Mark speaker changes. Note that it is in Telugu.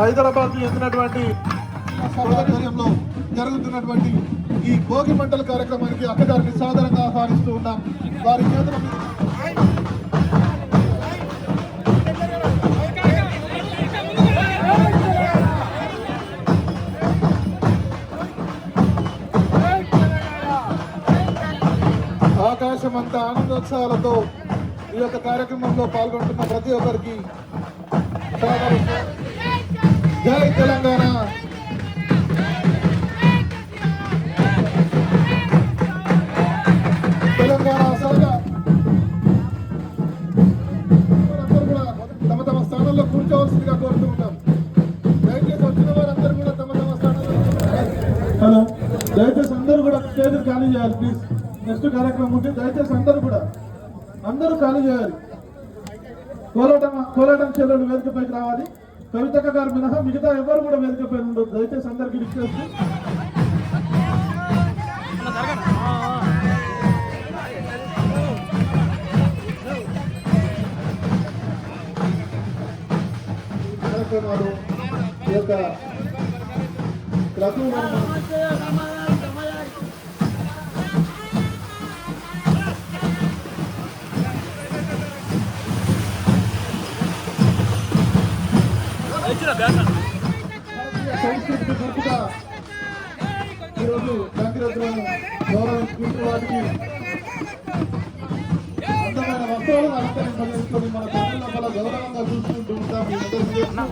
Speaker 1: హైదరాబాద్ చెందినటువంటి సౌకర్యంలో జరుగుతున్నటువంటి ఈ భోగి మంటల కార్యక్రమానికి అక్కగారిని సాధారణంగా ఆహ్వానిస్తూ ఉన్నాం. వారి చేతుల ఆకాశమంతా ఆనందోత్సవాలతో ఈ యొక్క కార్యక్రమంలో పాల్గొంటున్న ప్రతి ఒక్కరికి జై తెలంగాణ. తెలంగాణ అసలుగా అందరూ కూడా తమ తమ స్థానంలో కూర్చోవలసిందిగా కోరుతూ ఉంటాం. దయచేసి వచ్చిన వారందరూ కూడా తమ తమ స్థానంలో దయచేసి అందరూ కూడా స్టేజ్ ఖాళీ చేయాలి ప్లీజ్. నెక్స్ట్ కార్యక్రమం ఉంటే దయచేసి అందరూ ఖాళీ చేయాలి. కోలాటం చెల్లెలు వేదికపైకి రావాలి. కవితక్క గారు మినహా మిగతా ఎవరు కూడా వేదికపై ఉండదు. దయచేసి అందరికీ రిక్వెస్ట్. కార్యక్రమాలు ఈ యొక్క క్రతువు సంస్కృతికి గుర్తుగా ఈరోజు గంగిరెద్దులను గౌరవించుకుంటూ వాటికి అందమైన వస్త్రాలను అలంకరింపజేసుకొని మన తల్లిలో చాలా గౌరవంగా చూసుకుంటూ ఉంటాం.